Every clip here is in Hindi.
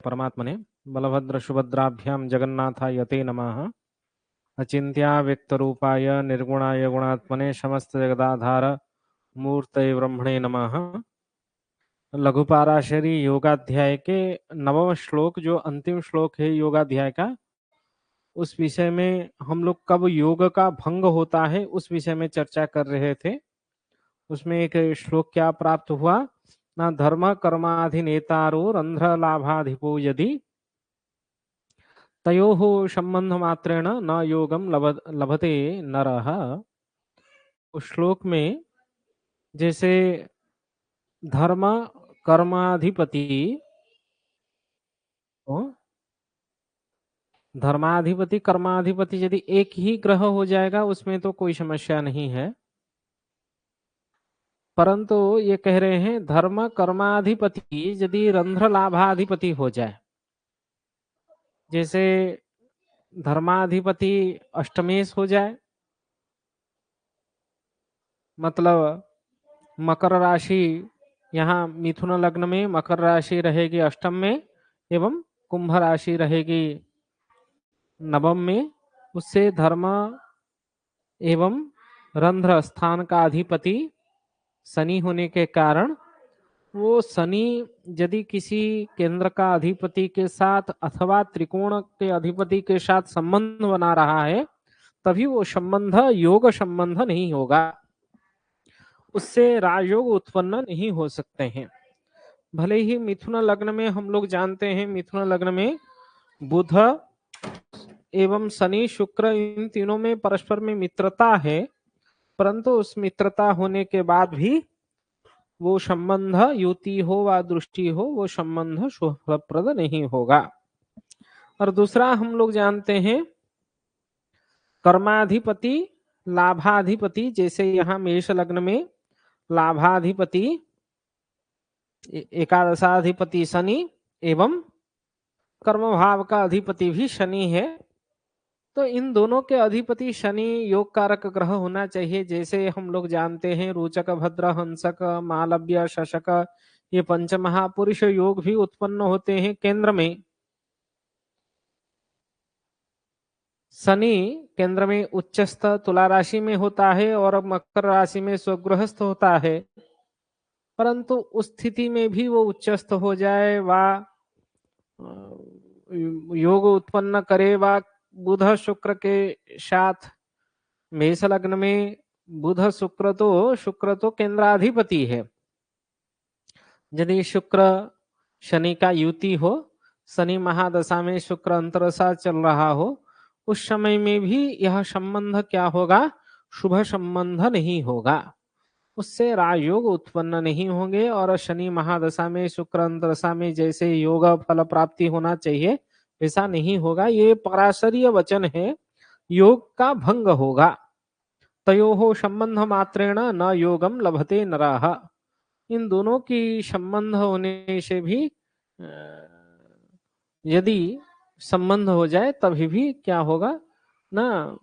परमात्मने बलभद्र सुभद्राभ्यां जगन्नाथाय ते नमः। अचिंत्या व्यक्तरूपाय निर्गुणाय गुणात्मने समस्त जगदाधार मूर्तये ब्रह्मणे नमः। लघुपाराशरी योगाध्याय के 9वां श्लोक, जो अंतिम श्लोक है योगाध्याय का, उस विषय में हम लोग कब योग का भंग होता है उस विषय में चर्चा कर रहे थे। उसमें एक श्लोक क्या प्राप्त हुआ, न धर्म कर्माधिनेतारो रंध्र लाभाधिपो यदि तयोः संबंध मात्रेण न योगम लभते नरः। उस श्लोक में जैसे धर्म कर्माधिपति धर्माधिपति कर्माधिपति यदि एक ही ग्रह हो जाएगा उसमें तो कोई समस्या नहीं है, परंतु ये कह रहे हैं धर्म कर्माधिपति यदि रंध्र लाभाधिपति हो जाए, जैसे धर्माधिपति अष्टमेश हो जाए, मतलब मकर राशि, यहाँ मिथुन लग्न में मकर राशि रहेगी अष्टम में एवं कुंभ राशि रहेगी नवम में, उससे धर्म एवं रंध्र स्थान का अधिपति शनि होने के कारण वो शनि यदि किसी केंद्र का अधिपति के साथ अथवा त्रिकोण के अधिपति के साथ संबंध बना रहा है तभी वो संबंध योग संबंध नहीं होगा, उससे राजयोग उत्पन्न नहीं हो सकते हैं। भले ही मिथुन लग्न में हम लोग जानते हैं मिथुन लग्न में बुध एवं शनि शुक्र इन तीनों में परस्पर में मित्रता है, परंतु उस मित्रता होने के बाद भी वो संबंध युति हो व दृष्टि हो वो संबंध शुभप्रद नहीं होगा। और दूसरा हम लोग जानते हैं कर्माधिपति लाभाधिपति, जैसे यहाँ मेष लग्न में लाभाधिपति एकादशाधिपति शनि एवं कर्म भाव का अधिपति भी शनि है, तो इन दोनों के अधिपति शनि योग कारक ग्रह होना चाहिए। जैसे हम लोग जानते हैं रोचक भद्र हंसक मालव्य शशक ये पंच महापुरुष योग भी उत्पन्न होते हैं केंद्र में। शनि केंद्र में उच्चस्थ तुला राशि में होता है और मकर राशि में स्वगृहस्थ होता है, परंतु उस स्थिति में भी वो उच्चस्थ हो जाए वा योग उत्पन्न करे वा बुध शुक्र के साथ मेष लग्न में बुध शुक्र तो केंद्राधिपति है, यदि शुक्र शनि का युति हो, शनि महादशा में शुक्र अंतरदशा चल रहा हो, उस समय में भी यह संबंध क्या होगा, शुभ संबंध नहीं होगा, उससे राजयोग उत्पन्न नहीं होंगे और शनि महादशा में शुक्र अंतरदशा में जैसे योग फल प्राप्ति होना चाहिए वैसा नहीं होगा। ये पराशरीय वचन है, योग का भंग होगा। तयोः संबंध मात्रेण न योगम लभते नरः, इन दोनों की संबंध होने से भी यदि संबंध हो जाए तभी भी क्या होगा ना,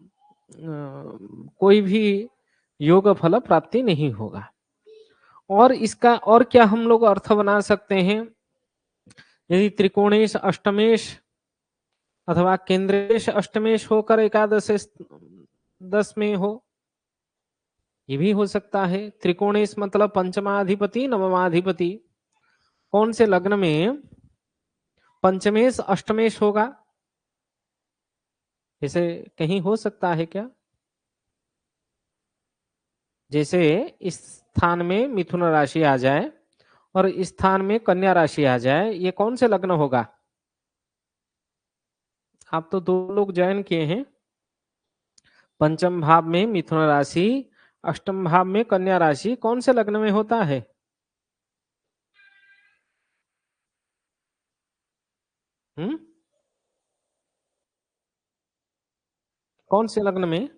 कोई भी योग फल प्राप्ति नहीं होगा। और इसका और क्या हम लोग अर्थ बना सकते हैं, यदि त्रिकोणेश अष्टमेश अथवा केंद्रेश अष्टमेश होकर एकादश 10 में हो, ये भी हो सकता है। त्रिकोणेश मतलब पंचमाधिपति नवमाधिपति, कौन से लग्न में पंचमेश अष्टमेश होगा, ऐसे कहीं हो सकता है क्या? जैसे इस स्थान में मिथुन राशि आ जाए और इस स्थान में कन्या राशि आ जाए, ये कौन से लग्न होगा? आप तो 2 लोग जॉइन किए हैं, पंचम भाव में मिथुन राशि, अष्टम भाव में कन्या राशि, कौन से लग्न में होता है? कौन से लग्न में?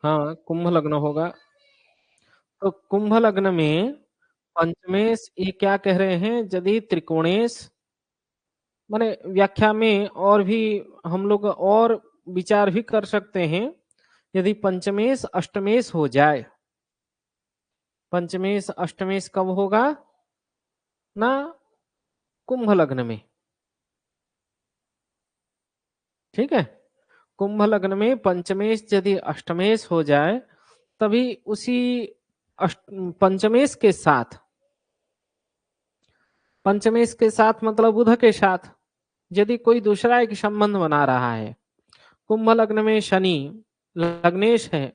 हाँ, कुंभ लग्न होगा। तो कुंभ लग्न में पंचमेश ये क्या कह रहे हैं, यदि त्रिकोणेश, माने व्याख्या में और भी हम लोग और विचार भी कर सकते हैं यदि पंचमेश अष्टमेश हो जाए, पंचमेश अष्टमेश कब होगा ना, कुंभ लग्न में, ठीक है। कुंभ लग्न में पंचमेश यदि अष्टमेश हो जाए, तभी उसी पंचमेश के साथ, पंचमेश के साथ मतलब बुध के साथ यदि कोई दूसरा एक संबंध बना रहा है, कुंभ लग्न में शनि लग्नेश है,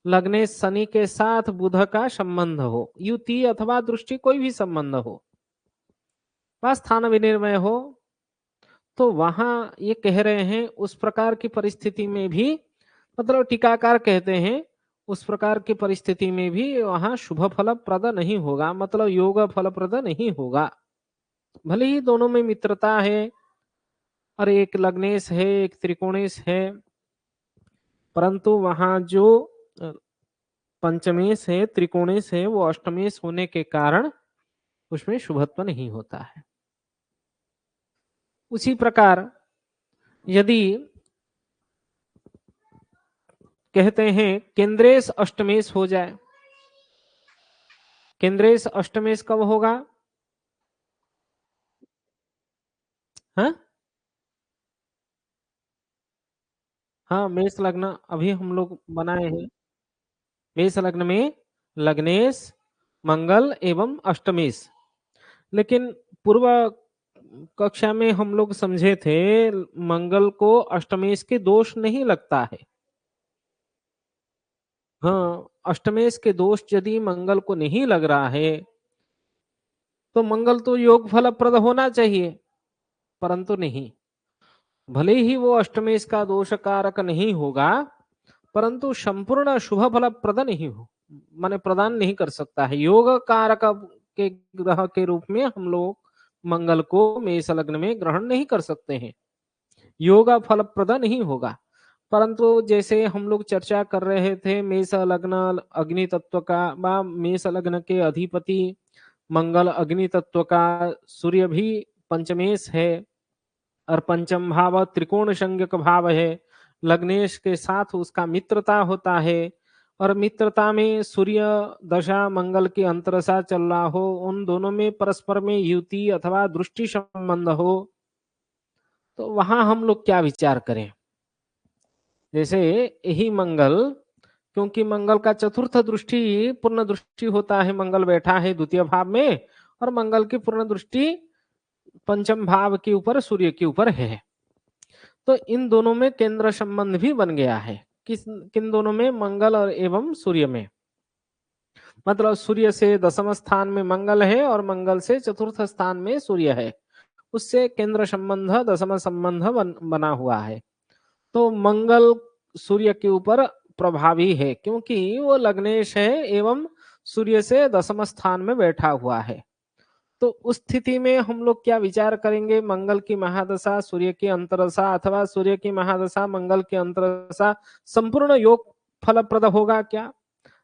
लग्नेश शनि के साथ बुध का संबंध हो, युति अथवा दृष्टि कोई भी संबंध हो, वह स्थान विनिर्मय हो, तो वहां ये कह रहे हैं उस प्रकार की परिस्थिति में भी, मतलब टीकाकार कहते हैं उस प्रकार की परिस्थिति में भी वहां शुभ फल प्रद नहीं होगा, मतलब योग फल प्रद नहीं होगा। भले ही दोनों में मित्रता है और एक लग्नेश है एक त्रिकोणेश है, परंतु वहां जो पंचमेश है त्रिकोणेश है वो अष्टमेश होने के कारण उसमें शुभत्व नहीं होता है। उसी प्रकार यदि कहते हैं केंद्रेश अष्टमेश हो जाए, केंद्रेश अष्टमेश कब होगा? हाँ हाँ, मेष लग्न अभी हम लोग बनाए हैं। मेष लग्न में लग्नेश मंगल एवं अष्टमेश, लेकिन पूर्व कक्षा में हम लोग समझे थे मंगल को अष्टमेश के दोष नहीं लगता है। हाँ, अष्टमेश के दोष यदि मंगल को नहीं लग रहा है तो मंगल तो योग फलप्रद होना चाहिए, परंतु नहीं। भले ही वो अष्टमेश का दोष कारक नहीं होगा, परंतु संपूर्ण शुभ फल प्रद नहीं हो, माने प्रदान नहीं कर सकता है। योग कारक के ग्रह के रूप में हम लोग मंगल को मेष लग्न में ग्रहण नहीं कर सकते हैं, योग फल प्रद नहीं होगा। परंतु जैसे हम लोग चर्चा कर रहे थे मेष लग्न अग्नि तत्व का, मेष लग्न के अधिपति मंगल अग्नि तत्व का, सूर्य भी पंचमेश है और पंचम भाव त्रिकोण संज्ञक भाव है, लग्नेश के साथ उसका मित्रता होता है और मित्रता में सूर्य दशा मंगल की अंतरसा चल रहा हो, उन दोनों में परस्पर में युति अथवा दृष्टि संबंध हो, तो वहां हम लोग क्या विचार करें। जैसे यही मंगल, क्योंकि मंगल का चतुर्थ दृष्टि पूर्ण दृष्टि होता है, मंगल बैठा है द्वितीय भाव में और मंगल की पूर्ण दृष्टि पंचम भाव के ऊपर सूर्य के ऊपर है, तो इन दोनों में केंद्र संबंध भी बन गया है। किन दोनों में? मंगल और एवं सूर्य में, मतलब सूर्य से दसम स्थान में मंगल है और मंगल से चतुर्थ स्थान में सूर्य है, उससे केंद्र संबंध दसम संबंध बना हुआ है। तो मंगल सूर्य के ऊपर प्रभावी है क्योंकि वो लग्नेश है एवं सूर्य से दसम स्थान में बैठा हुआ है। तो उस स्थिति में हम लोग क्या विचार करेंगे, मंगल की महादशा सूर्य की अंतरदशा अथवा सूर्य की महादशा मंगल की अंतरदशा संपूर्ण योग फलप्रद होगा क्या?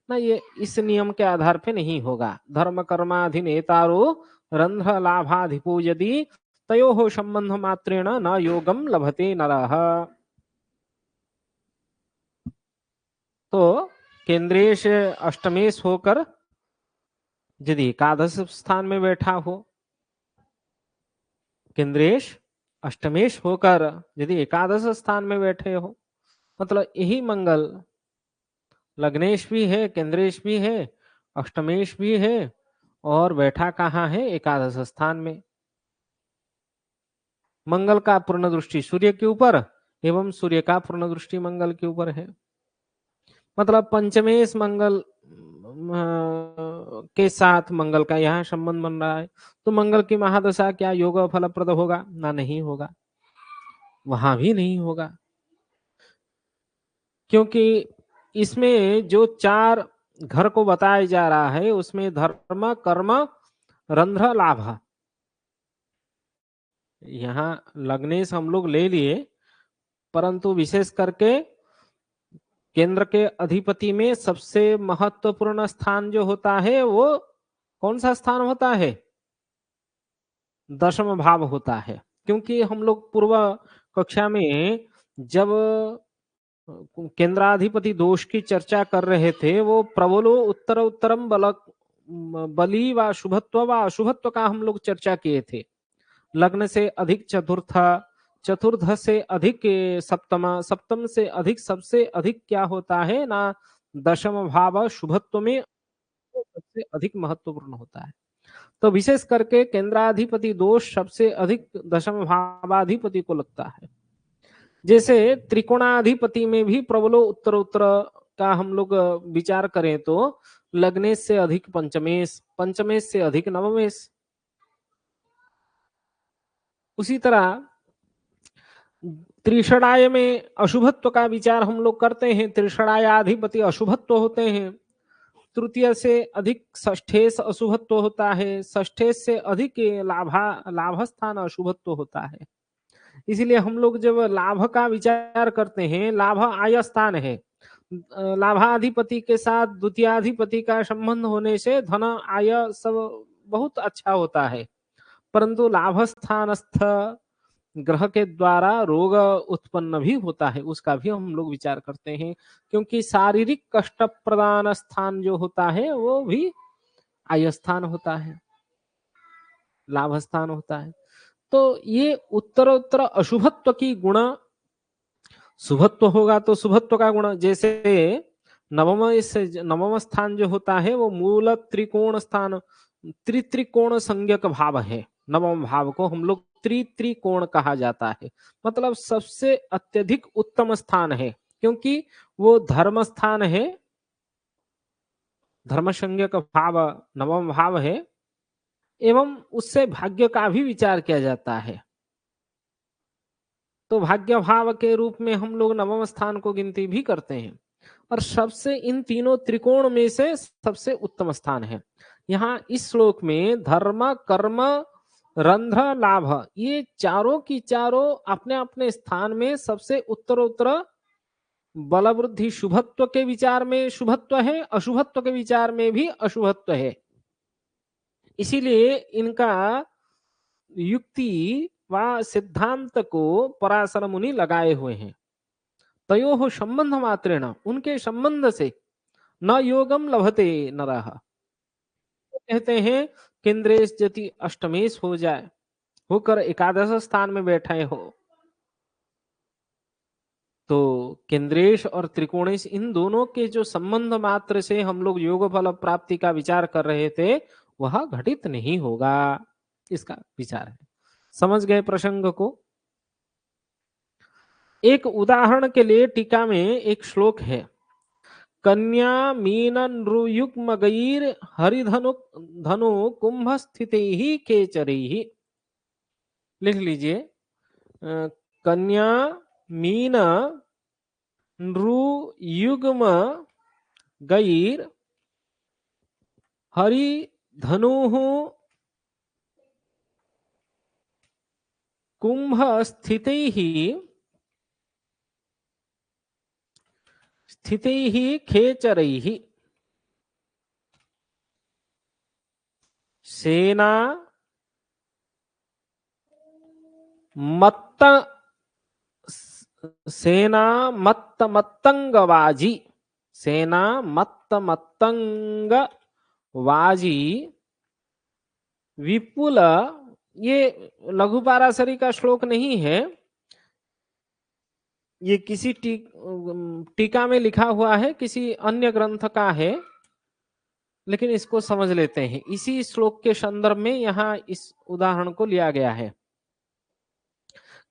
ना, ये इस नियम के आधार पे नहीं होगा। धर्म कर्माधिनेतारो रंध्र लाभाधिपो यदि तयोः संबंध मात्रेण न योगम लभते नरः। तो केंद्रेश अष्टमेश होकर यदि एकादश स्थान में बैठा हो, केंद्रेश अष्टमेश होकर यदि एकादश स्थान में बैठे हो, मतलब यही मंगल लग्नेश भी है केंद्रेश भी है अष्टमेश भी है और बैठा कहाँ है? एकादश स्थान में। मंगल का पूर्ण दृष्टि सूर्य के ऊपर एवं सूर्य का पूर्ण दृष्टि मंगल के ऊपर है, मतलब पंचमेश मंगल के साथ मंगल का यहाँ संबंध बन रहा है, तो मंगल की महादशा क्या योग फलप्रद होगा? ना, नहीं होगा, वहां भी नहीं होगा, क्योंकि इसमें जो चार घर को बताया जा रहा है उसमें धर्म कर्म रंध्र लाभ, यहाँ लग्नेश हम लोग ले लिए, परंतु विशेष करके केंद्र के अधिपति में सबसे महत्वपूर्ण स्थान जो होता है वो कौन सा स्थान होता है? दशम भाव होता है, क्योंकि हम लोग पूर्व कक्षा में जब केंद्राधिपति दोष की चर्चा कर रहे थे, वो प्रबलो उत्तर उत्तरम बली व शुभत्व व अशुभत्व का हम लोग चर्चा किए थे। लग्न से अधिक चतुर्थ, चतुर्थ से अधिक सप्तम, सप्तम से अधिक, सबसे अधिक क्या होता है ना, दशम भाव शुभत्व में सबसे अधिक महत्वपूर्ण होता है। तो विशेष करके केंद्राधिपति दोष सबसे अधिक दशम भावाधिपति को लगता है। जैसे त्रिकोणाधिपति में भी प्रबलो उत्तर उत्तर का हम लोग विचार करें तो लग्नेश से अधिक पंचमेश, पंचमेश से अधिक नवमेश। उसी तरह त्रिषणाय में अशुभत्व का विचार हम लोग करते हैं, त्रिषणायाधिपति अशुभत्व होते हैं। तृतीय से अधिक षष्ठेश अशुभत्व होता है, षष्ठेश से अधिक लाभस्थान अशुभत्व होता है। इसलिए हम लोग जब लाभ का विचार करते हैं, लाभ आय स्थान है, लाभाधिपति के साथ द्वितीयाधिपति का संबंध होने से धन आय सब बहुत अच्छा होता है, परंतु लाभ स्थानस्थ ग्रह के द्वारा रोग उत्पन्न भी होता है, उसका भी हम लोग विचार करते हैं, क्योंकि शारीरिक कष्ट प्रदान स्थान जो होता है वो भी आय स्थान होता है, लाभ स्थान होता है। तो ये उत्तरोत्तर अशुभत्व की गुण, शुभत्व होगा तो शुभत्व का गुण, जैसे नवम स्थान जो होता है वो मूल त्रिकोण स्थान, त्रिकोण संज्ञक भाव है। नवम भाव को हम लोग त्रिकोण कहा जाता है, मतलब सबसे अत्यधिक उत्तम स्थान है, क्योंकि वो धर्म स्थान है, धर्म संज्ञक भाव नवम भाव है, एवं उससे भाग्य का भी विचार किया जाता है। तो भाग्य भाव के रूप में हम लोग नवम स्थान को गिनती भी करते हैं, और सबसे इन तीनों त्रिकोण में से सबसे उत्तम स्थान है। यहाँ इस श्लोक में धर्म, कर्म, रंध्र, लाभ, ये चारों की चारों अपने अपने स्थान में सबसे उत्तरोत्तर बल वृद्धि शुभत्व के विचार में शुभत्व है, अशुभत्व के विचार में भी अशुभत्व है। इसीलिए इनका युक्ति व सिद्धांत को पराशर मुनि लगाए हुए हैं। तयोः संबंध मात्रेण, उनके संबंध से न योगम लभते नरः, कहते हैं केंद्रेश यदि अष्टमेश हो जाए, होकर एकादश स्थान में बैठे हो, तो केंद्रेश और त्रिकोणेश इन दोनों के जो संबंध मात्र से हम लोग योग फल प्राप्ति का विचार कर रहे थे वह घटित नहीं होगा, इसका विचार है। समझ गए प्रसंग को? एक उदाहरण के लिए टीका में एक श्लोक है, कन्या मीन नृयुग्म गैर हरिधनु धनु कुंभ स्थिते ही केचरे ही। लिख लीजिए, कन्या मीन नृयुग्म गैर हरिधनु कुंभ स्थिते ही खेचरैहि सेना मत्त मत्तंगवाजी, सेना मत्तंगवाजी विपुल, ये लघु पाराशरी का श्लोक नहीं है, ये किसी टीका में लिखा हुआ है, किसी अन्य ग्रंथ का है, लेकिन इसको समझ लेते हैं। इसी श्लोक के संदर्भ में यहाँ इस उदाहरण को लिया गया है।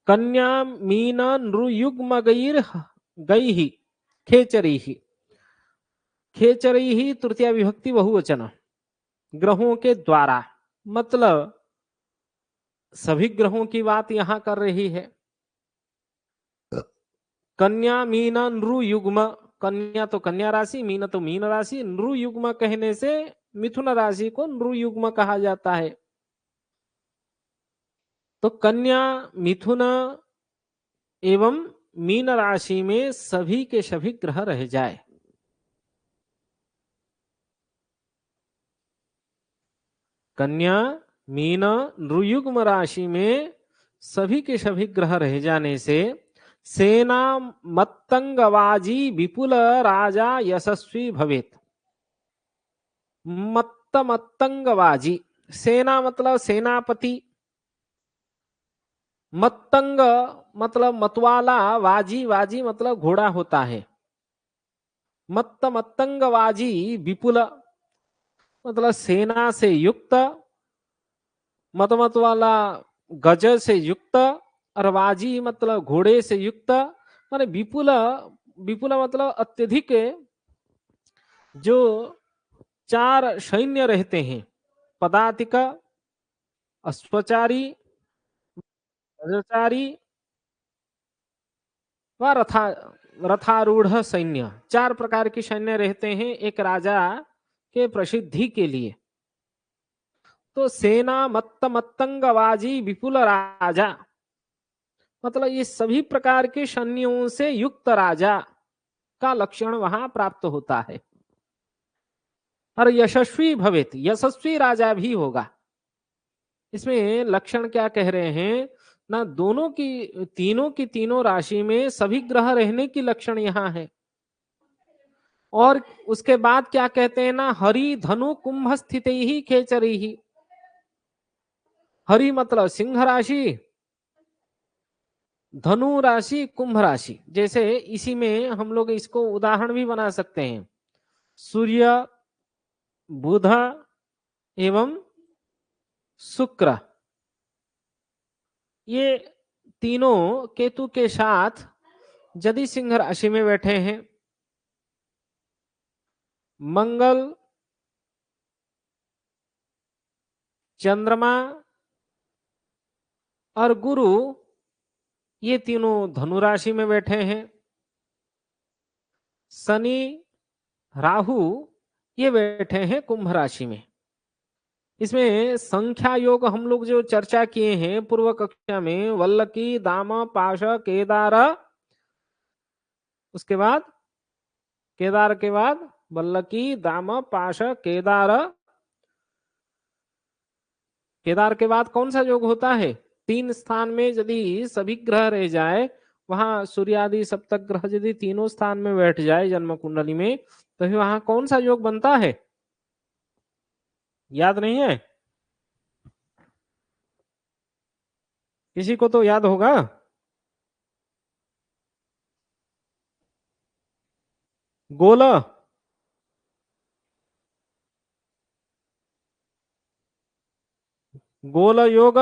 कन्या मीन नृयुग्म गैहि खेचरीहि, खेचरीहि तृतीया विभक्ति बहुवचन, ग्रहों के द्वारा, मतलब सभी ग्रहों की बात यहां कर रही है। कन्या मीन नृयुग्म, कन्या तो कन्या राशि, मीन तो मीन राशि, नृयुग्म कहने से मिथुन राशि को नृयुग्म कहा जाता है। तो कन्या, मिथुन एवं मीन राशि में सभी के सभी ग्रह रह जाए, कन्या मीन नृयुग्म राशि में सभी के सभी ग्रह रह जाने से सेना मत्तंगवाजी विपुल राजा यशस्वी भवेत। मत्तंगवाजी, सेना मतलब सेनापति, मत्तंग मतलब मतवाला, वाजी वाजी मतलब घोड़ा होता है। मत्तंगवाजी विपुल मतलब सेना से युक्त, मत वाला गज से युक्त, और वाजी मतलब घोड़े से युक्त, माने विपुल, विपुल मतलब अत्यधिक, जो 4 सैन्य रहते हैं, पदातिक, अश्वचारी, गजचारी व रथारूढ़ सैन्य, 4 प्रकार के सैन्य रहते हैं एक राजा के प्रसिद्धि के लिए। तो सेना मत्तंगवाजी विपुल राजा मतलब ये सभी प्रकार के सैन्यों से युक्त राजा का लक्षण वहां प्राप्त होता है। और यशस्वी भवेत, यशस्वी राजा भी होगा। इसमें लक्षण क्या कह रहे हैं ना, दोनों की तीनों राशि में सभी ग्रह रहने की लक्षण यहाँ है। और उसके बाद क्या कहते हैं ना, हरि धनु कुंभ स्थित ही खेचरी ही। हरि मतलब सिंह राशि, धनु राशि, कुंभ राशि। जैसे इसी में हम लोग इसको उदाहरण भी बना सकते हैं, सूर्य, बुध एवं शुक्र, ये तीनों केतु के साथ यदि सिंह राशि में बैठे हैं, मंगल, चंद्रमा और गुरु ये तीनों धनु राशि में बैठे हैं, शनि, राहु ये बैठे हैं कुंभ राशि में। इसमें संख्या योग हम लोग जो चर्चा किए हैं पूर्व कक्षा में, वल्लकी, दाम, पाश, केदार, उसके बाद केदार के बाद वल्लकी, दाम, पाश, केदार, केदार के बाद कौन सा योग होता है? 3 स्थान में यदि सभी ग्रह रह जाए, वहां सूर्यादि सप्तक ग्रह यदि तीनों स्थान में बैठ जाए जन्म कुंडली में, तो फिर वहां कौन सा योग बनता है? याद नहीं है किसी को? तो याद होगा। गोल, गोल योग,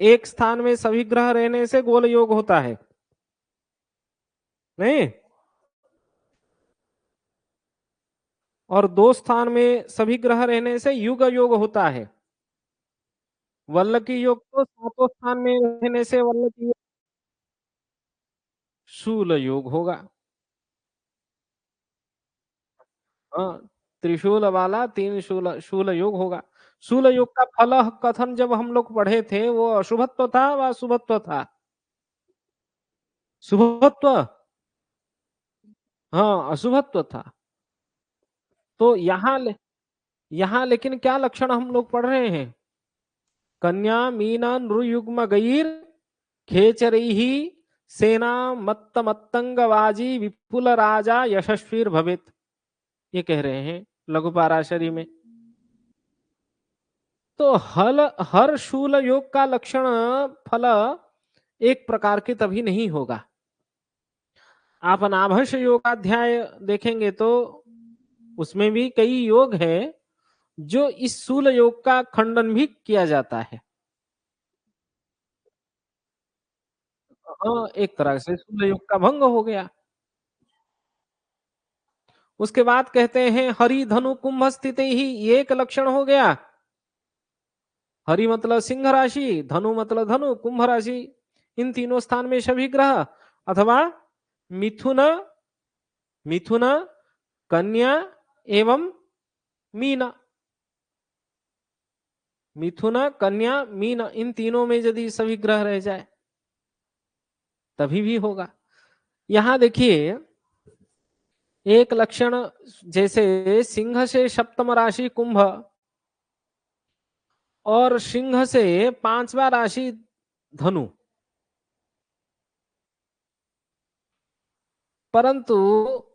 एक स्थान में सभी ग्रह रहने से गोल योग होता है नहीं? और 2 स्थान में सभी ग्रह रहने से युग योग होता है। वल्लकी योग तो 7 स्थान में रहने से वल्लकी योग, शूल योग होगा। हाँ, त्रिशूल वाला 3 शूल शूल योग होगा। शूल योग का फल कथन जब हम लोग पढ़े थे, वो अशुभत्व था व शुभत्व था? शुभत्व, हाँ अशुभत्व था। तो यहाँ लेकिन क्या लक्षण हम लोग पढ़ रहे हैं? कन्या मीना नृयुग्म गईर खेचरैहि सेना मत्त मत्तंगवाजी विपुल राजा यशस्वीर भवेत, ये कह रहे हैं लघु पाराशरी में। तो हर शूल योग का लक्षण फल एक प्रकार के तभी नहीं होगा। आप अनाभस योगाध्याय देखेंगे तो उसमें भी कई योग है जो इस शूल योग का खंडन भी किया जाता है। हाँ, एक तरह से शूल योग का भंग हो गया। उसके बाद कहते हैं हरि धनु कुंभ स्थित ही, ये एक लक्षण हो गया। हरि मतलब सिंह राशि, धनु मतलब धनु, कुंभ राशि, इन तीनों स्थान में सभी ग्रह, अथवा मिथुन, मिथुन, कन्या एवं मीन, मिथुन, कन्या, मीन, इन तीनों में यदि सभी ग्रह रह जाए तभी भी होगा। यहां देखिए एक लक्षण, जैसे सिंह से सप्तम राशि कुंभ और सिंह से 5वां राशि धनु, परंतु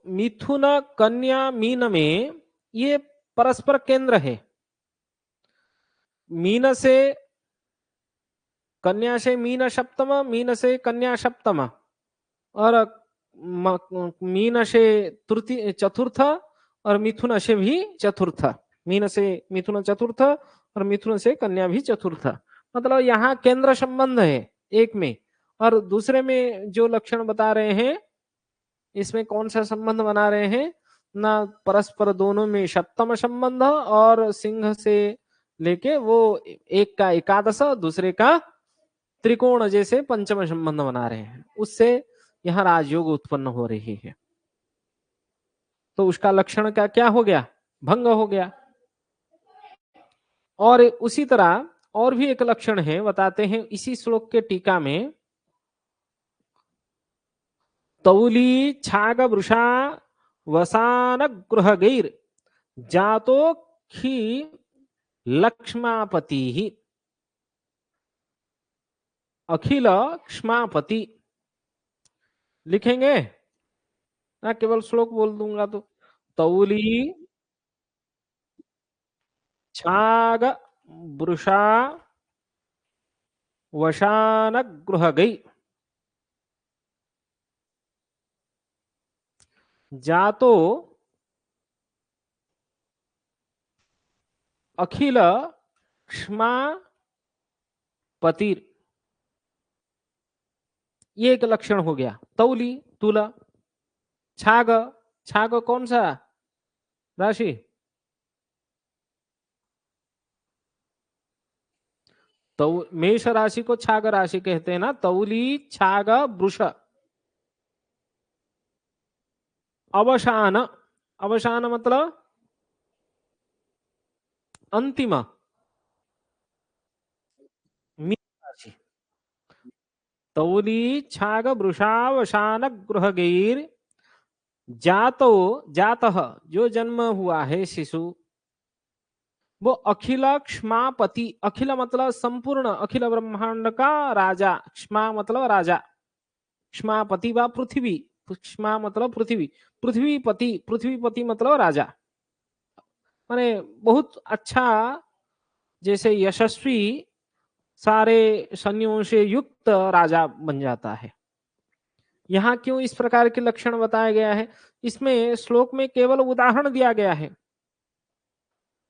मिथुन कन्या मीन में ये परस्पर केंद्र है। मीन से कन्या से मीन सप्तम, मीन से कन्या सप्तम, और मीन से तृतीय चतुर्थ, और मिथुन से भी चतुर्थ। मीन से मिथुन चतुर्थ और मिथुन से कन्या भी चतुर्थ। मतलब यहाँ केंद्र संबंध है एक में, और दूसरे में जो लक्षण बता रहे हैं इसमें कौन सा संबंध बना रहे हैं ना, परस्पर दोनों में सप्तम संबंध, और सिंह से लेके वो एक का एकादश दूसरे का त्रिकोण जैसे पंचम संबंध बना रहे हैं, उससे यहाँ राजयोग उत्पन्न हो रही है। तो उसका लक्षण का क्या हो गया, भंग हो गया। और उसी तरह और भी एक लक्षण है, बताते हैं इसी श्लोक के टीका में। तौली छाग वृषा वसान गृह गैर जातो खी लक्ष्मापति ही। अखिल क्ष्मापति लिखेंगे ना, केवल श्लोक बोल दूंगा तो। तौली छाग वृषा वशान गृह गई जातो अखिल क्ष्मा पतिर। ये एक लक्षण हो गया। तौली तुला, छाग, छाग कौन सा राशि, तो मेष राशि को छाग राशि कहते हैं ना। तौली छाग वृष, अवसान, अवसान मतलब अंतिम, मीन राशि। तौली छाग वृषावसान गृह गैर जातो, जातः जो जन्म हुआ है शिशु, वो अखिल क्ष्मापति, अखिल मतलब संपूर्ण, अखिल ब्रह्मांड का राजा, क्ष्मा मतलब राजा, क्ष्मापति व पृथ्वी, क्ष्मा मतलब पृथ्वी, पृथ्वीपति, पृथ्वीपति मतलब राजा, माने बहुत अच्छा, जैसे यशस्वी सारे सैन्यों से युक्त राजा बन जाता है। यहाँ क्यों इस प्रकार के लक्षण बताया गया है, इसमें श्लोक में केवल उदाहरण दिया गया है।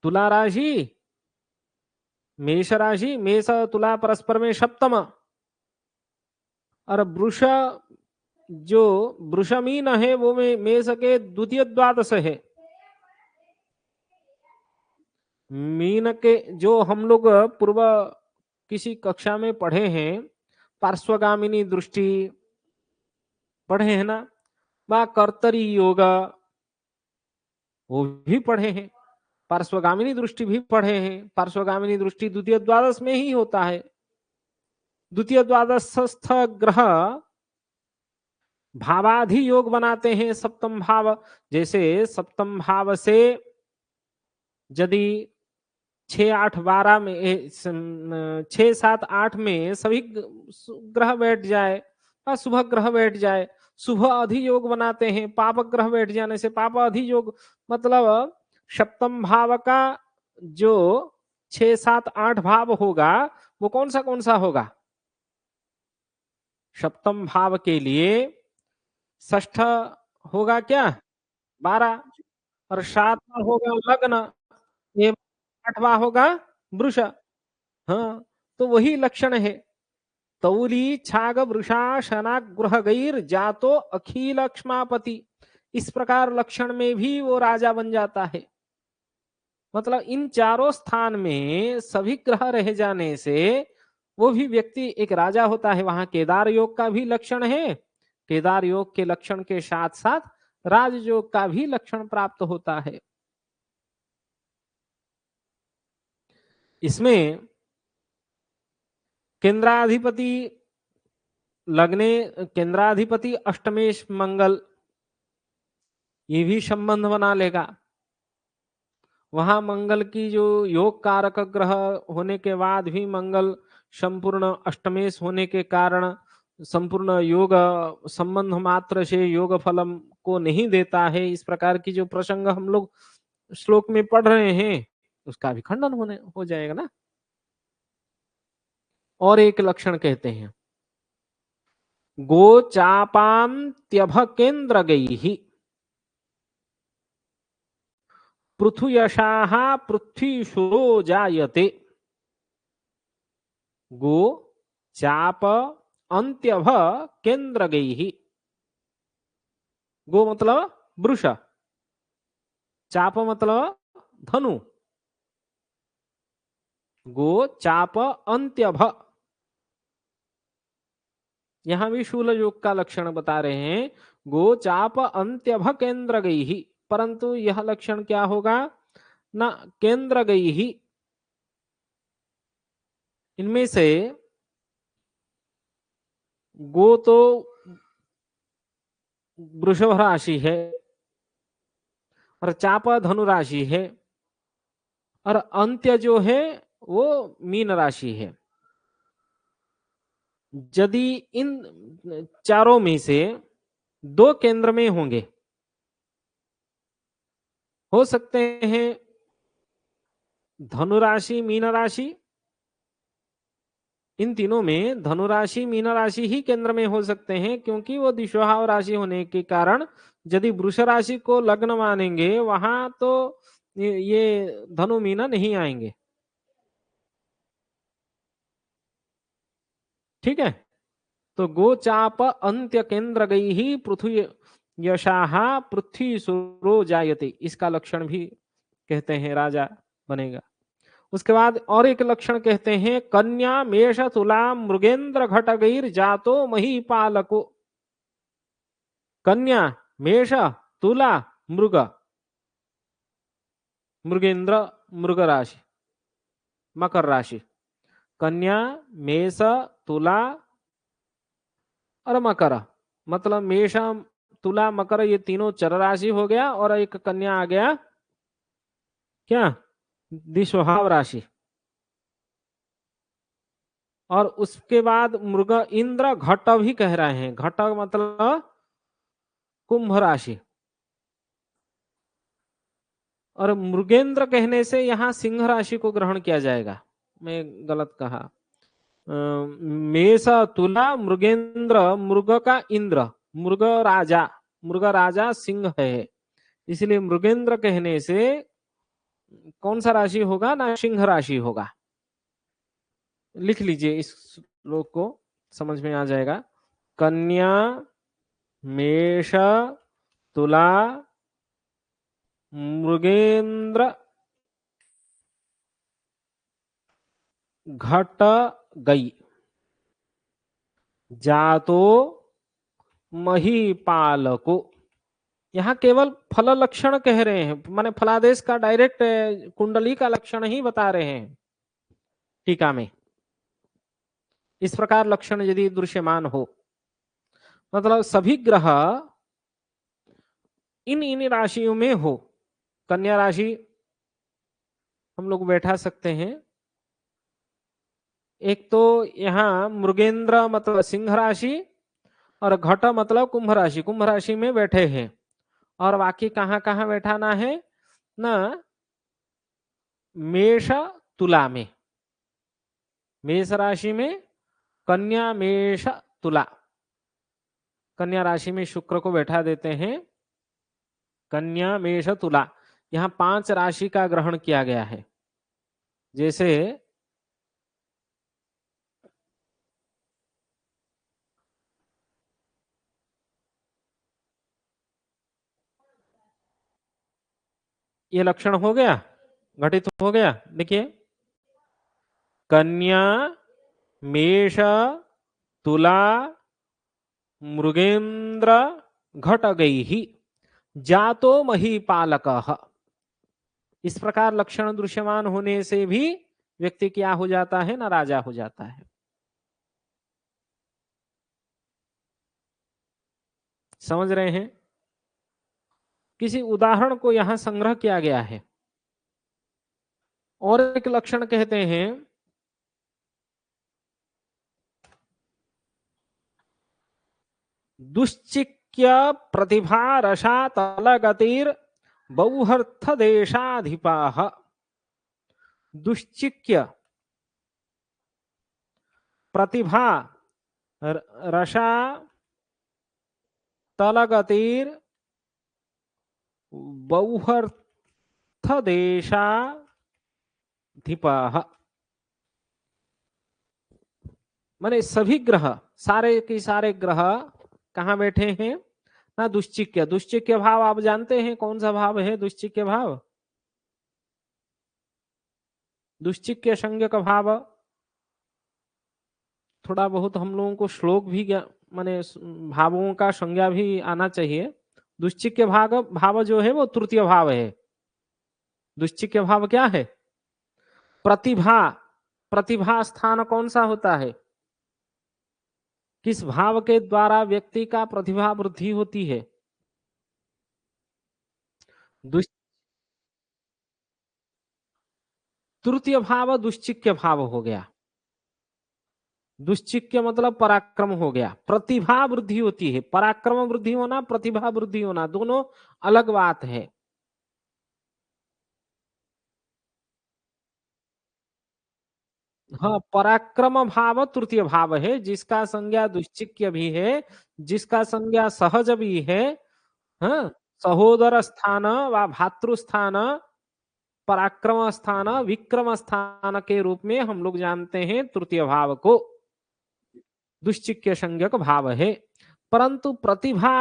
तुला राशि, मेष राशि, मेष तुला परस्पर में सप्तम, और वृष जो वृषमीन है वो में मेष के द्वितीय द्वादश है। मीन के जो हम लोग पूर्व किसी कक्षा में पढ़े हैं, पार्श्वगामिनी दृष्टि पढ़े हैं ना, व कर्तरी योग वो भी पढ़े हैं, पार्श्वगामिनी दृष्टि भी पढ़े हैं। पार्श्वगामिनी दृष्टि द्वितीय द्वादश में ही होता है। द्वितीय द्वादशस्थ ग्रह भावाधि योग बनाते हैं सप्तम भाव, जैसे सप्तम भाव से यदि 6, 8, 12 में 6, 7, 8 में सभी ग्रह बैठ जाए, शुभ ग्रह बैठ जाए, शुभ अधियोग बनाते हैं। पाप ग्रह बैठ जाने से पाप अधियोग, मतलब सप्तम भाव का जो 6, 7, 8 भाव होगा वो कौन सा होगा, सप्तम भाव के लिए षष्ठ होगा क्या, 12, और 7वां होगा लग्न, ये 8वां होगा वृष। हाँ, तो वही लक्षण है। तौली छाग वृषा शना गृह गैर जातो अखिल क्ष्मापति, इस प्रकार लक्षण में भी वो राजा बन जाता है। मतलब इन चारों स्थान में सभी ग्रह रह जाने से वो भी व्यक्ति एक राजा होता है। वहां केदार योग का भी लक्षण है, केदार योग के लक्षण के साथ साथ राजयोग का भी लक्षण प्राप्त होता है। इसमें केंद्राधिपति लग्ने, केंद्राधिपति अष्टमेश मंगल, ये भी संबंध बना लेगा। वहां मंगल की जो योग कारक ग्रह होने के बाद भी मंगल संपूर्ण अष्टमेश होने के कारण संपूर्ण योग संबंध मात्र से योग फलम को नहीं देता है, इस प्रकार की जो प्रसंग हम लोग श्लोक में पढ़ रहे हैं उसका भी खंडन हो जाएगा ना। और एक लक्षण कहते हैं गोचापान्त्यभकेन्द्रगैः पृथुयशाः पृथ्वीशुरो जायते। गो चाप अंत्यभ केन्द्रगैः। गो मतलब वृष, चाप मतलब धनु, गो चाप अंत्यभ। यहां भी शूल योग का लक्षण बता रहे हैं, गो चाप अंत्यभ केन्द्रगैः, परंतु यह लक्षण क्या होगा ना, केन्द्रगैः। इनमें से गो तो वृषभ राशि है और चाप धनु राशि है और अंत्य जो है वो मीन राशि है। यदि इन चारों में से दो केंद्र में होंगे, हो सकते हैं धनु राशि मीन राशि, इन तीनों में धनु राशि मीन राशि ही केंद्र में हो सकते हैं, क्योंकि वो दिशोहाव राशि होने के कारण यदि वृष राशि को लग्न मानेंगे वहां तो ये धनु मीना नहीं आएंगे। ठीक है, तो गोचाप अंत्य केंद्र गई ही पृथ्वी यशाहा पृथ्वी सुरो जायते, इसका लक्षण भी कहते हैं राजा बनेगा। उसके बाद और एक लक्षण कहते हैं कन्या मेष तुला मृगेंद्र घटगैर जातो महीपालको। कन्या मेष तुला मृग, मृगेंद्र मृग राशि, मकर राशि, कन्या मेष तुला और मकर, मतलब मेष तुला मकर ये तीनों चर राशि हो गया और एक कन्या आ गया क्या, द्विस्वभाव राशि। और उसके बाद मृग इंद्र घट भी कह रहे हैं, घट मतलब कुंभ राशि। और मृगेंद्र कहने से यहां सिंह राशि को ग्रहण किया जाएगा, मैं गलत कहा। मेष तुला मृगेंद्र, मृग का इंद्र, मृग राजा सिंह है, इसलिए मृगेंद्र कहने से कौन सा राशि होगा ना, सिंह राशि होगा। लिख लीजिए इस श्लोक को, समझ में आ जाएगा। कन्या मेष तुला मृगेंद्र घट गई जातो महीपालको। यहाँ केवल फल लक्षण कह रहे हैं, माने फलादेश का डायरेक्ट कुंडली का लक्षण ही बता रहे हैं टीका में। इस प्रकार लक्षण यदि दृश्यमान हो, मतलब सभी ग्रह इन इन राशियों में हो, कन्या राशि हम लोग बैठा सकते हैं, एक तो यहाँ मृगेंद्र मतलब सिंह राशि और घट मतलब कुंभ राशि, कुंभ राशि में बैठे हैं। और बाकी कहां कहां बैठाना है ना, मेष तुला में, मेष राशि में कन्या मेष तुला, कन्या राशि में शुक्र को बैठा देते हैं, कन्या मेष तुला। यहां 5 राशि का ग्रहण किया गया है। जैसे ये लक्षण हो गया, घटित हो गया। देखिए कन्या मेष तुला मृगेंद्र घट गई ही जातो महीपालक। इस प्रकार लक्षण दृश्यमान होने से भी व्यक्ति क्या हो जाता है ना, राजा हो जाता है। समझ रहे हैं? किसी उदाहरण को यहां संग्रह किया गया है। और एक लक्षण कहते हैं दुश्चिक्य प्रतिभा रसा तलगतिर बौहर्थ देशाधिपाः। दुश्चिक्य प्रतिभा रसा तलगतिर बौहर्थ देशाधिपाः। माने सभी ग्रह, सारे के सारे ग्रह कहाँ बैठे हैं ना, दुश्चिक्य। दुश्चिक्य भाव आप जानते हैं कौन सा भाव है? दुश्चिक्य भाव, दुश्चिक्य संज्ञ का भाव थोड़ा बहुत हम लोगों को श्लोक भी माने भावों का संज्ञा भी आना चाहिए। दुश्चिक्य भाव भाव जो है वो तृतीय भाव है। दुश्चिक्य भाव क्या है? प्रतिभा। प्रतिभा स्थान कौन सा होता है? किस भाव के द्वारा व्यक्ति का प्रतिभा वृद्धि होती है? तृतीय भाव दुश्चिक्य भाव हो गया। दुश्चिक्य मतलब पराक्रम हो गया। प्रतिभा वृद्धि होती है, पराक्रम वृद्धि होना, प्रतिभा वृद्धि होना दोनों अलग बात है। हाँ, पराक्रम भाव तृतीय भाव है, जिसका संज्ञा दुश्चिक्य भी है, जिसका संज्ञा सहज भी है। हाँ, सहोदर स्थान व भातृ स्थान, पराक्रम स्थान, विक्रम स्थान के रूप में हम लोग जानते हैं तृतीय भाव को। दुश्चिक्य संज्ञक भाव है। परंतु प्रतिभा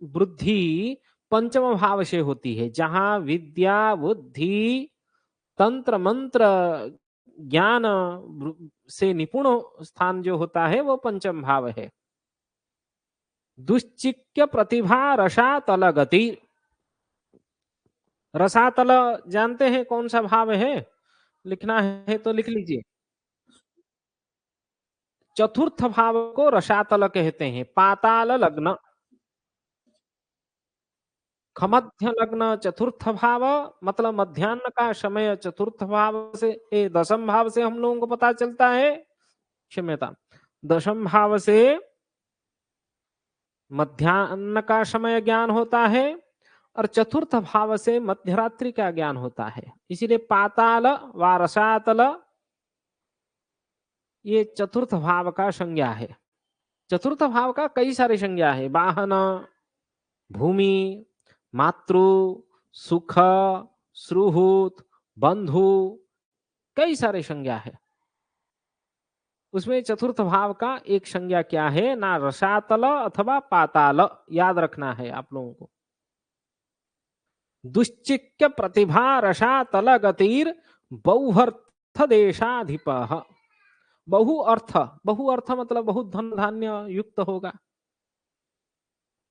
वृद्धि पंचम भाव से होती है, जहां विद्या बुद्धि तंत्र मंत्र ज्ञान से निपुण स्थान जो होता है वो पंचम भाव है। दुश्चिक्य प्रतिभा रसातल गति। रसातल जानते हैं कौन सा भाव है? लिखना है तो लिख लीजिए। चतुर्थ भाव को रसातल कहते हैं। पाताल लग्न, खमध्य लग्न चतुर्थ भाव, मतलब मध्यान्ह का समय चतुर्थ भाव से, दशम भाव से हम लोगों को पता चलता है। क्षम्यता, दशम भाव से मध्यान्ह का समय ज्ञान होता है और चतुर्थ भाव से मध्यरात्रि का ज्ञान होता है। इसीलिए पाताल व रसातल ये चतुर्थ भाव का संज्ञा है। चतुर्थ भाव का कई सारे संज्ञा है। वाहन, भूमि, मातृ, सुख, सुहृत, बंधु, कई सारे संज्ञा है। उसमें चतुर्थ भाव का एक संज्ञा क्या है ना, रसातल अथवा पाताल, याद रखना है आप लोगों को। दुश्चिक्य प्रतिभा रसातल गतिर बहुअर्थ देशाधिप। बहु अर्थ, बहु अर्थ मतलब बहुत धन धान्य युक्त होगा।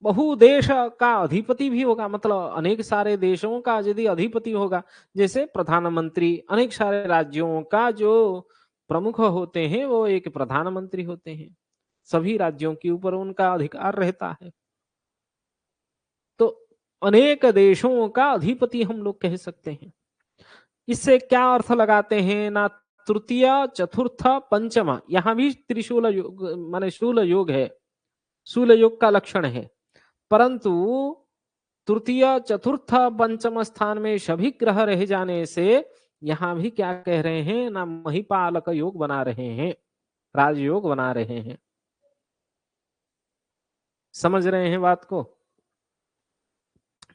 बहु देश का अधिपति भी होगा, मतलब अनेक सारे देशों का यदि अधिपति होगा, जैसे प्रधानमंत्री, अनेक सारे राज्यों का जो प्रमुख होते हैं वो एक प्रधानमंत्री होते हैं। सभी राज्यों के ऊपर उनका अधिकार रहता है। तो अनेक देशों का अधिपति हम लोग कह सकते हैं। इससे क्या अर्थ लगाते हैं ना, तृतीय चतुर्थ पंचम, यहां भी त्रिशूल योग माने शूल योग है, शूल योग का लक्षण है। परंतु तृतीय चतुर्थ पंचम स्थान में सभी ग्रह रह जाने से यहां भी क्या कह रहे हैं ना, महिपालक योग बना रहे हैं, राजयोग बना रहे हैं। समझ रहे हैं बात को?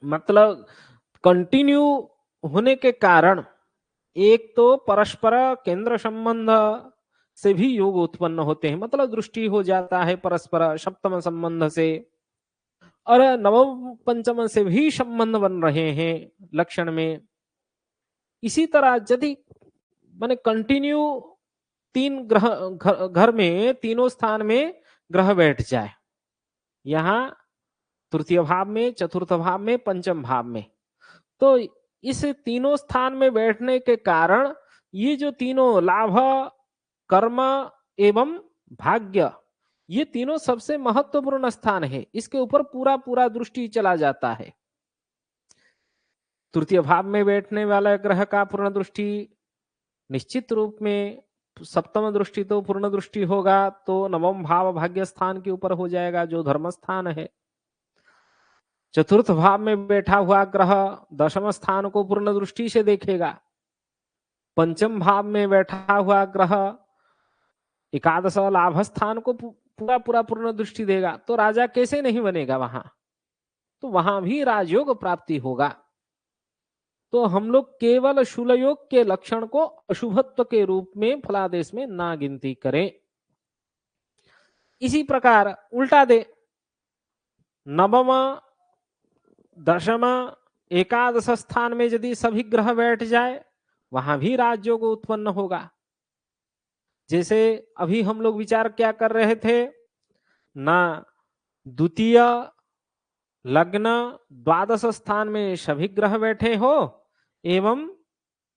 मतलब कंटिन्यू होने के कारण एक तो परस्पर केंद्र संबंध से भी योग उत्पन्न होते हैं, मतलब दृष्टि हो जाता है परस्पर सप्तम संबंध से, और नवम पंचम से भी संबंध बन रहे हैं लक्षण में। इसी तरह यदि माने कंटिन्यू तीन ग्रह घर में तीनों स्थान में ग्रह बैठ जाए, यहाँ तृतीय भाव में, चतुर्थ भाव में, पंचम भाव में, तो इस तीनों स्थान में बैठने के कारण ये जो तीनों लाभ, कर्म एवं भाग्य, ये तीनों सबसे महत्वपूर्ण स्थान है। इसके ऊपर पूरा पूरा दृष्टि चला जाता है। तृतीय भाव में बैठने वाला ग्रह का पूर्ण दृष्टि निश्चित रूप में सप्तम दृष्टि तो पूर्ण दृष्टि होगा तो नवम भाव भाग्य स्थान के ऊपर हो जाएगा जो धर्म स्थान है। चतुर्थ भाव में बैठा हुआ ग्रह दशम स्थान को पूर्ण दृष्टि से देखेगा। पंचम भाव में बैठा हुआ ग्रह एकादश लाभ स्थान को पूरा पूरा पूर्ण दृष्टि देगा। तो राजा कैसे नहीं बनेगा वहां, तो वहां भी राजयोग प्राप्ति होगा। तो हम लोग केवल शूलयोग के लक्षण को अशुभत्व के रूप में फलादेश में ना गिनती करें। इसी प्रकार उल्टा दे, नवम दशम एकादश स्थान में यदि सभी ग्रह बैठ जाए वहां भी राजयोग उत्पन्न होगा। जैसे अभी हम लोग विचार क्या कर रहे थे ना, द्वितीय लग्न द्वादश स्थान में सभी ग्रह बैठे हो एवं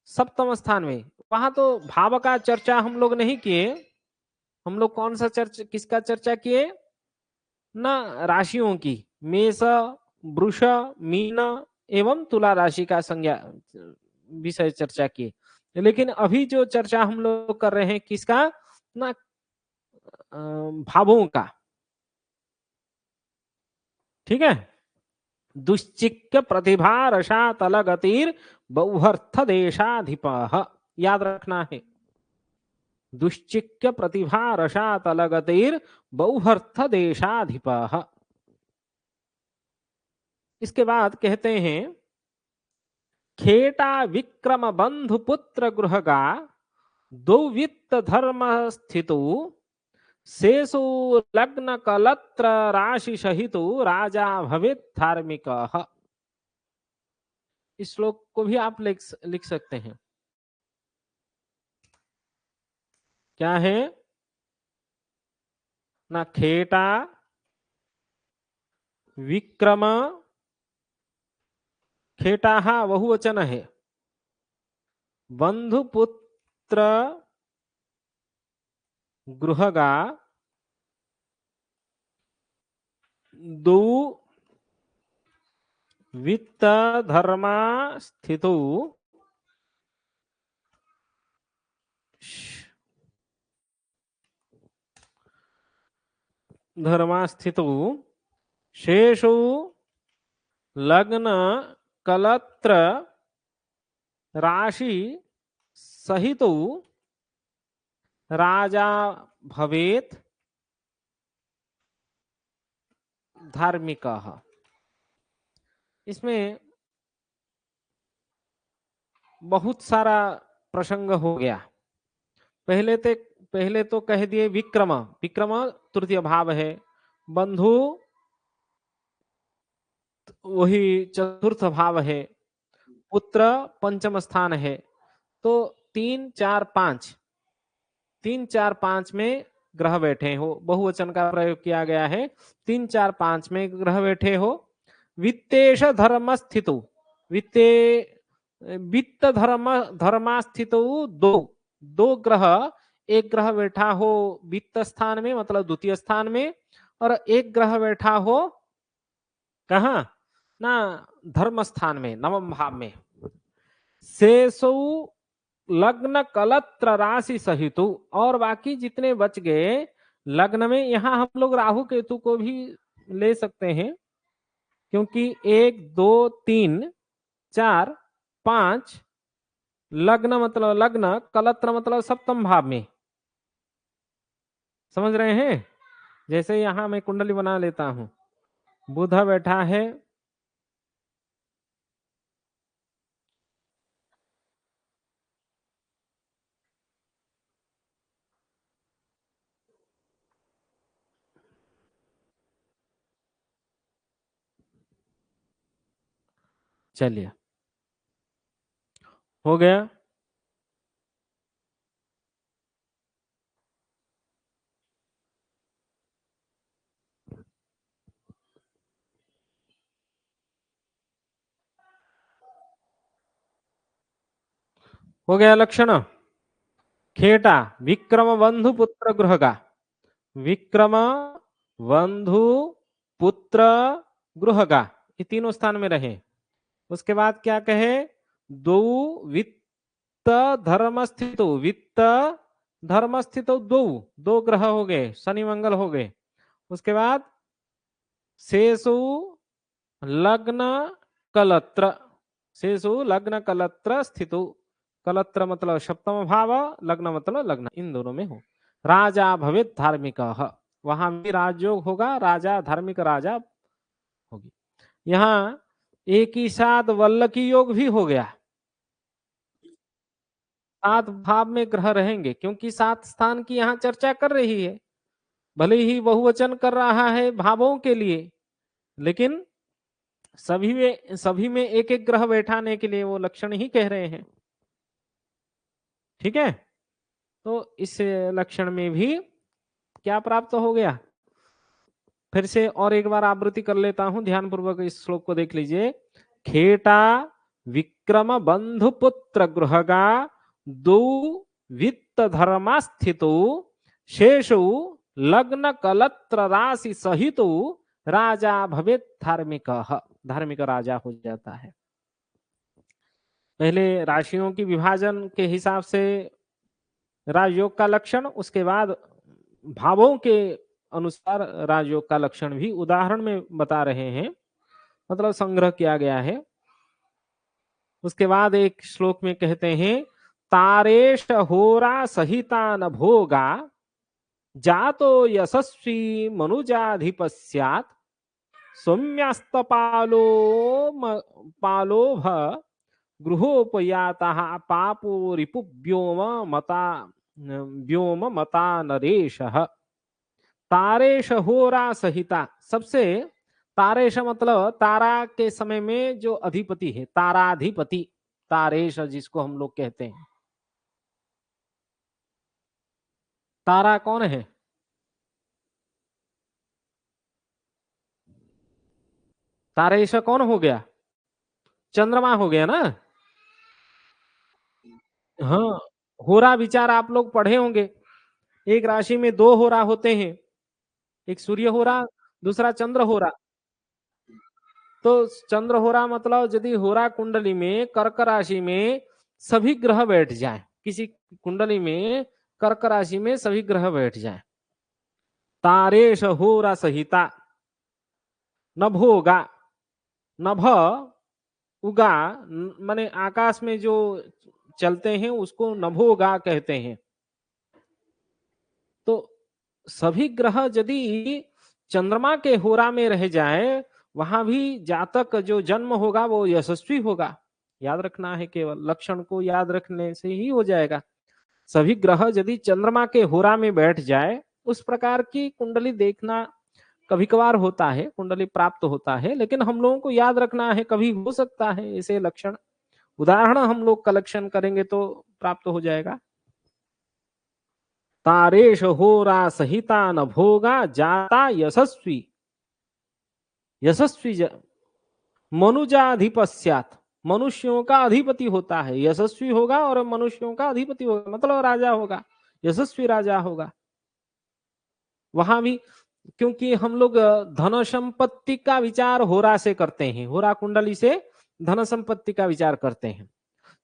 सप्तम स्थान में, वहां तो भाव का चर्चा हम लोग नहीं किए। हम लोग कौन सा चर्चा, किसका चर्चा किए ना, राशियों की, मेष वृष मीन एवं तुला राशि का संज्ञा विषय चर्चा किए। लेकिन अभी जो चर्चा हम लोग कर रहे हैं किसका ना, भावों का। ठीक है, दुश्चिक्य प्रतिभा रसा तलगतिर बहुअर्थ देशाधिपः, याद रखना है। दुश्चिक्य प्रतिभा रसा तलगतिर बहुअर्थ देशाधिपः। इसके बाद कहते हैं खेटा विक्रम बंधु पुत्र गृहगा दो वित्त धर्म स्थितु शेषु लग्न कलत्र राशि सहितु राजा भवेत् धार्मिकः। इस श्लोक को भी आप लिख सकते हैं। क्या है ना, खेटा विक्रम, खेटा बहुवचन है, बंधुपुत्र गृहगा दो वित्त धर्मा स्थितु शेषु लग्न कलत्र राशि सहितु राजा भवेत् धार्मिकः। इसमें बहुत सारा प्रसंग हो गया। पहले तो कह दिए विक्रम, विक्रम तृतीय भाव है, बंधु वही चतुर्थ भाव है, पुत्र पंचम स्थान है। तो 3 4 5 में ग्रह बैठे हो, बहुवचन का प्रयोग किया गया है। 3 4 5 में ग्रह बैठे हो। वित्तेश धर्म स्थितु, वित्त धर्मा स्थितु दो ग्रह, एक ग्रह बैठा हो वित्त स्थान में मतलब द्वितीय स्थान में, और एक ग्रह बैठा हो कहा ना, धर्म स्थान में नवम भाव में। शेषु लग्न कलत्र राशि सहितु, और बाकी जितने बच गए लग्न में, यहां हम लोग राहु केतु को भी ले सकते हैं क्योंकि 1 2 3 4 5 लग्न मतलब लग्न, कलत्र मतलब सप्तम भाव में। समझ रहे हैं? जैसे यहां मैं कुंडली बना लेता हूं, बुध बैठा है चलिए हो गया। हो गया लक्षण। खेटा विक्रम बंधु पुत्र गृहगा, विक्रम बंधु पुत्र गृहगा, ये तीनों स्थान में रहे। उसके बाद क्या कहे, दो वित्त धर्म स्थित, वित्त धर्म स्थित दो, दो ग्रह हो गए, शनि मंगल हो गए। उसके बाद शेषु लग्न कलत्र, शेषु लग्न कलत्र स्थितो, कलत्र मतलब सप्तम भाव, लग्न मतलब लग्न, इन दोनों में हो। राजा भवेत् धार्मिक, वहां भी राजयोग होगा, राजा धार्मिक राजा होगी। यहाँ एक ही साथ वल्ल की योग भी हो गया, 7 भाव में ग्रह रहेंगे, क्योंकि 7 स्थान की यहाँ चर्चा कर रही है। भले ही बहुवचन कर रहा है भावों के लिए, लेकिन सभी में एक एक ग्रह बैठाने के लिए वो लक्षण ही कह रहे हैं। ठीक है, तो इस लक्षण में भी क्या प्राप्त हो गया? फिर से और एक बार आवृत्ति कर लेता हूं, ध्यान पूर्वक इस श्लोक को देख लीजिए। खेटा विक्रम बंधु पुत्र गृहगा दो वित्त धर्मा स्थितो शेषु लग्न कलत्र राशि सहित राजा भवेत् धार्मिक, धार्मिक राजा हो जाता है। पहले राशियों की विभाजन के हिसाब से राजयोग का लक्षण, उसके बाद भावों के अनुसार राजयोग का लक्षण भी उदाहरण में बता रहे हैं, मतलब संग्रह किया गया है। उसके बाद एक श्लोक में कहते हैं तारेश होरा सहिता न भोगा जातो यशस्वी मनुजाधिपस्यात् सौम्यस्तपालो पालोभ गृहोपयातः पापो रिपु व्योम मता नरेशः। तारेश होरा सहिता, सबसे तारेश मतलब तारा के समय में जो अधिपति है, ताराधिपति, तारेश जिसको हम लोग कहते हैं। तारा कौन है? तारेश कौन हो गया? चंद्रमा हो गया ना। हाँ, होरा विचार आप लोग पढ़े होंगे। एक राशि में 2 होरा होते हैं, एक सूर्य होरा, दूसरा चंद्र होरा। तो चंद्र होरा मतलब यदि होरा कुंडली में कर्क राशि में सभी ग्रह बैठ जाए, किसी कुंडली में कर्क राशि में सभी ग्रह बैठ जाए, तारेश होरा सहिता, नभोगा, नभ उगा माने आकाश में जो चलते हैं उसको नभोगा कहते हैं। तो सभी ग्रह यदि चंद्रमा के होरा में रह जाए, वहां भी जातक जो जन्म होगा वो यशस्वी होगा। याद रखना है, केवल लक्षण को याद रखने से ही हो जाएगा। सभी ग्रह यदि चंद्रमा के होरा में बैठ जाए, उस प्रकार की कुंडली देखना कभी कभार होता है, कुंडली प्राप्त होता है, लेकिन हम लोगों को याद रखना है कभी हो सकता है ऐसे लक्षण। उदाहरण हम लोग कलेक्शन करेंगे तो प्राप्त हो जाएगा। तारेश होरा सहिता न भोगा जाता यशस्वी, यशस्वी मनुजाधिपस्यात्, मनुष्यों का अधिपति होता है, यशस्वी होगा और मनुष्यों का अधिपति होगा, मतलब राजा होगा, यशस्वी राजा होगा। वहां भी क्योंकि हम लोग धन संपत्ति का विचार होरा से करते हैं, होरा कुंडली से धन संपत्ति का विचार करते हैं।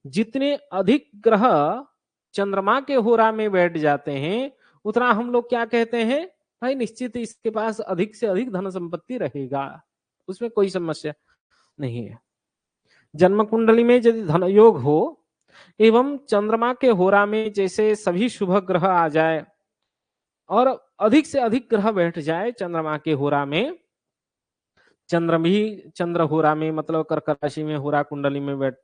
जितने अधिक ग्रह चंद्रमा के होरा में बैठ जाते हैं, उतना हम लोग क्या कहते हैं, भाई निश्चित इसके पास अधिक से अधिक धन संपत्ति रहेगा, उसमें कोई समस्या नहीं है। जन्म कुंडली में यदि धन योग हो एवं चंद्रमा के होरा में जैसे सभी शुभ ग्रह आ जाए और अधिक से अधिक ग्रह बैठ जाए चंद्रमा के होरा में, चंद्र भी चंद्र होरा में मतलब कर्क राशि में होरा कुंडली में बैठ,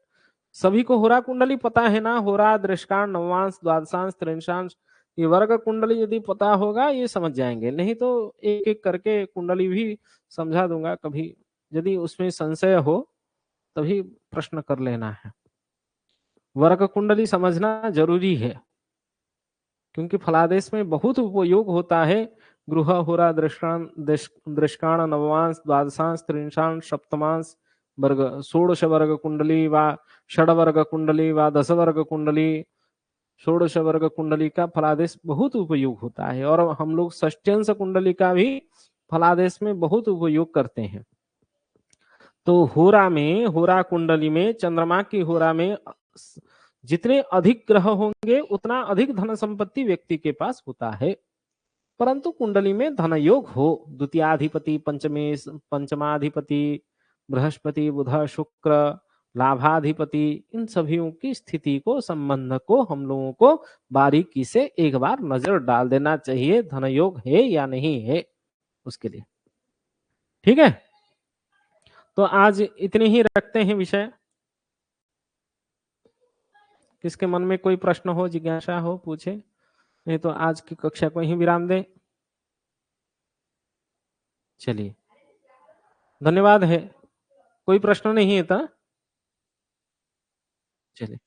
सभी को होरा कुंडली पता है ना, होरा दृष्टांत नवांश द्वादशांश त्रिंशांश, ये वर्ग कुंडली यदि पता होगा ये समझ जाएंगे, नहीं तो एक एक करके कुंडली भी समझा दूंगा कभी, यदि उसमें संशय हो तभी प्रश्न कर लेना है। वर्ग कुंडली समझना जरूरी है, क्योंकि फलादेश में बहुत उपयोग होता है। गृह होरा दृष्टान नवांश द्वादशांश त्रिंशांश सप्तमांश वर्ग, षोडश वर्ग कुंडली व षड वर्ग कुंडली व 10 वर्ग कुंडली, षोडश वर्ग कुंडली का फलादेश बहुत उपयोग होता है, और हम लोग षष्ट्यंश कुंडली का भी फलादेश में बहुत उपयोग करते हैं। तो होरा में, होरा कुंडली में, चंद्रमा की होरा में जितने अधिक ग्रह होंगे उतना अधिक धन संपत्ति व्यक्ति के पास होता है। परंतु कुंडली में धन योग हो, द्वितीयाधिपति पंचमे पंचमाधिपति बृहस्पति बुध शुक्र लाभाधिपति, इन सभियों की स्थिति को संबंध को हम लोगों को बारीकी से एक बार नजर डाल देना चाहिए, धन योग है या नहीं है उसके लिए। ठीक है, तो आज इतने ही रखते हैं विषय। किसके मन में कोई प्रश्न हो, जिज्ञासा हो, पूछे, नहीं तो आज की कक्षा को ही विराम दें। चलिए, धन्यवाद है। कोई प्रश्न नहीं है तो चलिए।